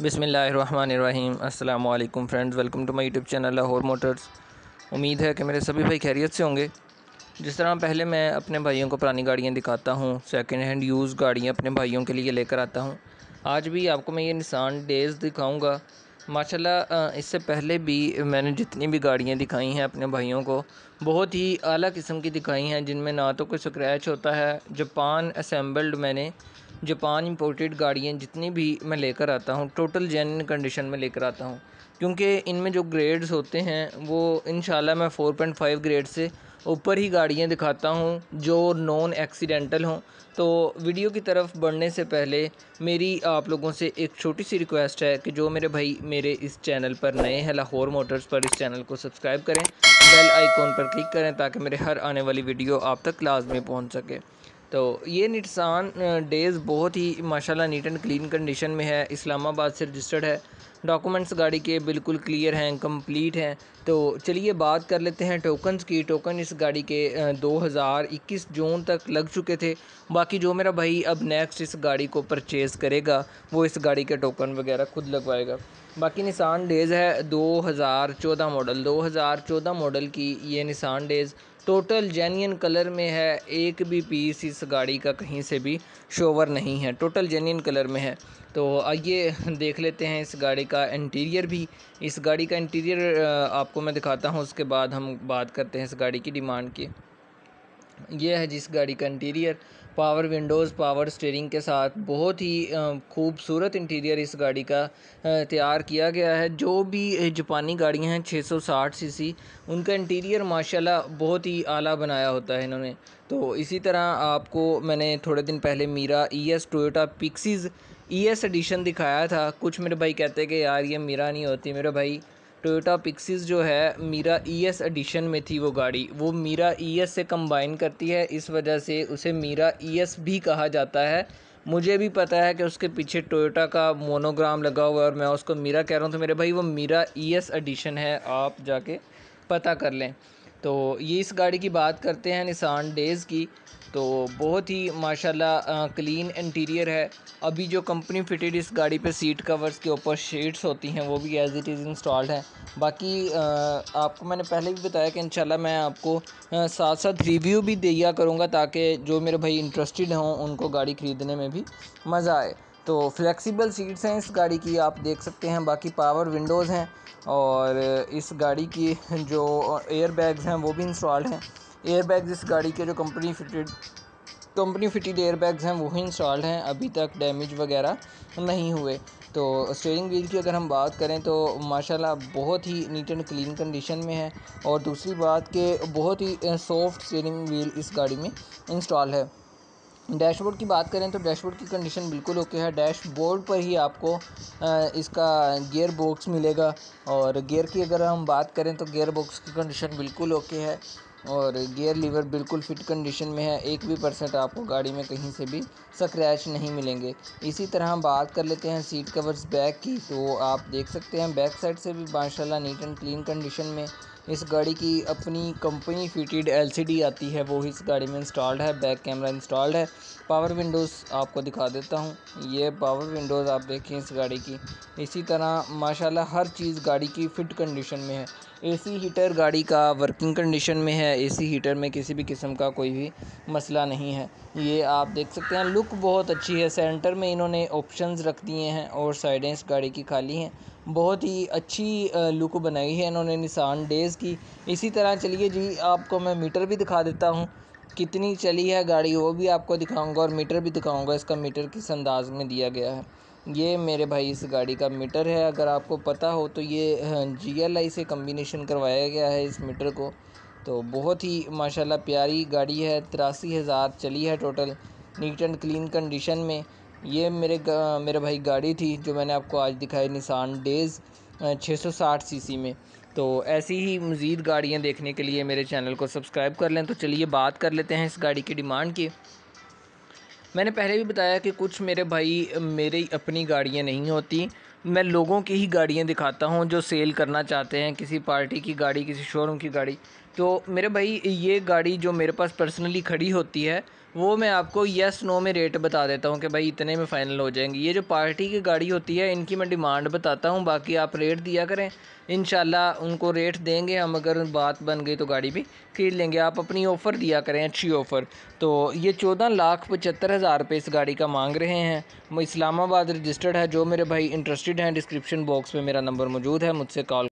बिस्मिल्लाहिर्रहमानिर्रहीम। अस्सलाम वालेकुम friends, welcome to my YouTube channel Lahore Motors. उम्मीद है कि मेरे सभी भाई खैरियत से होंगे। जिस तरह पहले मैं अपने भाइयों को पुरानी गाड़ियाँ दिखाता हूँ, सेकंड हैंड यूज़ गाड़ियाँ अपने भाइयों के लिए लेकर आता हूँ, आज भी आपको मैं ये निसान डेज़ दिखाऊँगा। माशाल्लाह इससे पहले भी मैंने जितनी भी गाड़ियाँ दिखाई हैं अपने भाइयों को, बहुत ही आला किस्म की दिखाई हैं, जिनमें ना तो कोई स्क्रैच होता है। जापान असेंबल्ड मैंने जापान इंपोर्टेड गाड़ियाँ जितनी भी मैं लेकर आता हूँ टोटल जेन्युइन कंडीशन में लेकर आता हूँ, क्योंकि इनमें जो ग्रेड्स होते हैं वो इंशाल्लाह मैं 4.5 ग्रेड से ऊपर ही गाड़ियाँ दिखाता हूँ जो नॉन एक्सीडेंटल हों। तो वीडियो की तरफ बढ़ने से पहले मेरी आप लोगों से एक छोटी सी रिक्वेस्ट है कि जो मेरे भाई मेरे इस चैनल पर नए हैं लाहौर मोटर्स पर, इस चैनल को सब्सक्राइब करें, बेल आइकॉन पर क्लिक करें ताकि मेरे हर आने वाली वीडियो आप तक लाजमी पहुँच सके। तो ये निसान डेज़ बहुत ही माशाल्लाह नीट एंड क्लीन कंडीशन में है, इस्लामाबाद से रजिस्टर्ड है, डॉक्यूमेंट्स गाड़ी के बिल्कुल क्लियर हैं, कंप्लीट हैं। तो चलिए बात कर लेते हैं टोकन्स की। टोकन इस गाड़ी के 2021 जून तक लग चुके थे। बाकी जो मेरा भाई अब नेक्स्ट इस गाड़ी को परचेज़ करेगा वो इस गाड़ी के टोकन वगैरह खुद लगवाएगा। बाकी निसान डेज़ है 2014 मॉडल, 2014 मॉडल की ये Nissan days total genuine colour में है। एक भी पीस इस गाड़ी का कहीं से भी शोवर नहीं है, टोटल जेन्युइन कलर में है। तो आइए देख लेते हैं इस गाड़ी का इंटीरियर भी। इस गाड़ी का इंटीरियर आपको मैं दिखाता हूँ, उसके बाद हम बात करते हैं इस गाड़ी की डिमांड की। ये है जिस गाड़ी का interior, power Windows, power steering के साथ बहुत ही खूबसूरत इंटीरियर इस गाड़ी का तैयार किया गया है। जो भी जापानी गाड़ियां हैं 660 सीसी, उनका इंटीरियर माशाल्लाह बहुत ही आला बनाया होता है इन्होंने। तो इसी तरह आपको मैंने थोड़े दिन पहले Mira ES Toyota Pixis ES edition दिखाया था। कुछ मेरे भाई कहते हैं कि यार ये मीरा नहीं होती। मेरे भाई टोयोटा पिक्सीज़ जो है मीरा ईएस एडिशन में थी वो गाड़ी, वो मीरा ईएस से कंबाइन करती है, इस वजह से उसे मीरा ईएस भी कहा जाता है। मुझे भी पता है कि उसके पीछे टोयोटा का मोनोग्राम लगा हुआ है और मैं उसको मीरा कह रहा हूँ, तो मेरे भाई वो मीरा ईएस एडिशन है, आप जाके पता कर लें। तो ये इस गाड़ी की बात करते हैं निसान डेज़ की। तो बहुत ही माशाल्लाह क्लीन इंटीरियर है। अभी जो कंपनी फिटेड इस गाड़ी पे सीट कवर्स के ऊपर शीट्स होती हैं वो भी एज इट इज़ इंस्टॉल्ड हैं। बाकी आपको मैंने पहले भी बताया कि इंशाल्लाह मैं आपको साथ साथ रिव्यू भी दिया करूँगा ताकि जो मेरे भाई इंटरेस्टेड हों उनको गाड़ी ख़रीदने में भी मज़ा आए। तो फ्लेक्सिबल सीट्स हैं इस गाड़ी की, आप देख सकते हैं। बाकी पावर विंडोज़ हैं और इस गाड़ी की जो एयर बैग्स हैं वो भी इंस्टॉल्ड हैं। एयर बैग्स इस गाड़ी के जो कंपनी फिटेड एयर बैग्स हैं वही इंस्टॉल्ड हैं, अभी तक डैमेज वगैरह नहीं हुए। तो स्टीयरिंग व्हील की अगर हम बात करें तो माशाल्लाह बहुत ही नीट एंड क्लीन कंडीशन में है। और दूसरी बात कि बहुत ही सॉफ्ट स्टीयरिंग व्हील इस गाड़ी में इंस्टॉल है। डैशबोर्ड की बात करें तो डैशबोर्ड की कंडीशन बिल्कुल ओके है। डैशबोर्ड पर ही आपको इसका गियर बॉक्स मिलेगा। और गियर की अगर हम बात करें तो गियर बॉक्स की कंडीशन बिल्कुल ओके है और गियर लीवर बिल्कुल फिट कंडीशन में है। एक भी % आपको गाड़ी में कहीं से भी स्क्रैच नहीं मिलेंगे। इसी तरह हम बात कर लेते हैं सीट कवर्स बैक की। तो आप देख सकते हैं बैक साइड से भी माशाल्लाह नीट एंड क्लीन कंडीशन में इस गाड़ी की अपनी कंपनी फिटेड एलसीडी आती है वो इस गाड़ी में इंस्टॉल्ड है। बैक कैमरा इंस्टॉल्ड है। पावर विंडोज़ आपको दिखा देता हूँ, ये पावर विंडोज़ आप देखें इस गाड़ी की। इसी तरह माशाल्लाह हर चीज़ गाड़ी की फ़िट कंडीशन में है। एसी हीटर गाड़ी का वर्किंग कंडीशन में है, एसी हीटर में किसी भी किस्म का कोई भी मसला नहीं है। ये आप देख सकते हैं। लुक बहुत अच्छी है, सेंटर में इन्होंने ऑप्शंस रख दिए हैं और साइडें इस गाड़ी की खाली हैं। बहुत ही अच्छी लुक बनाई है इन्होंने निसान डेज़ की। इसी तरह चलिए जी आपको मैं मीटर भी दिखा देता हूँ, कितनी चली है गाड़ी वो भी आपको दिखाऊंगा और मीटर भी दिखाऊंगा इसका मीटर किस अंदाज में दिया गया है। ये मेरे भाई इस गाड़ी का मीटर है, अगर आपको पता हो तो ये GLI से कम्बिनेशन करवाया गया है इस मीटर को। तो बहुत ही माशाल्लाह प्यारी गाड़ी है, 83,000 चली है total, neat and clean condition में। ये मेरे भाई गाड़ी थी जो मैंने आपको आज दिखाई, निसान डेज़ 660 सीसी में। तो ऐसी ही मज़ीद गाड़ियाँ देखने के लिए मेरे चैनल को सब्सक्राइब कर लें। तो चलिए बात कर लेते हैं इस गाड़ी की डिमांड की। मैंने पहले भी बताया कि कुछ मेरे भाई मेरी अपनी गाड़ियाँ नहीं होती, मैं लोगों की ही गाड़ियाँ दिखाता हूँ जो सेल करना चाहते हैं, किसी पार्टी की गाड़ी, किसी शोरूम की गाड़ी। तो मेरे भाई ये गाड़ी जो मेरे पास पर्सनली खड़ी होती है वो मैं आपको येस नो में रेट बता देता हूँ कि भाई इतने में फ़ाइनल हो जाएंगी। ये जो पार्टी की गाड़ी होती है इनकी मैं डिमांड बताता हूँ, बाकी आप रेट दिया करें, इंशाल्लाह उनको रेट देंगे हम, अगर बात बन गई तो गाड़ी भी खरीद लेंगे। आप अपनी ऑफ़र दिया करें, अच्छी ऑफ़र। तो ये 14,75,000 रुपये इस गाड़ी का मांग रहे हैं। इस्लामाबाद रजिस्टर्ड है। जो मेरे भाई इंटरेस्टेड हैं डिस्क्रिप्शन बॉक्स में मेरा नंबर मौजूद है, मुझसे कॉल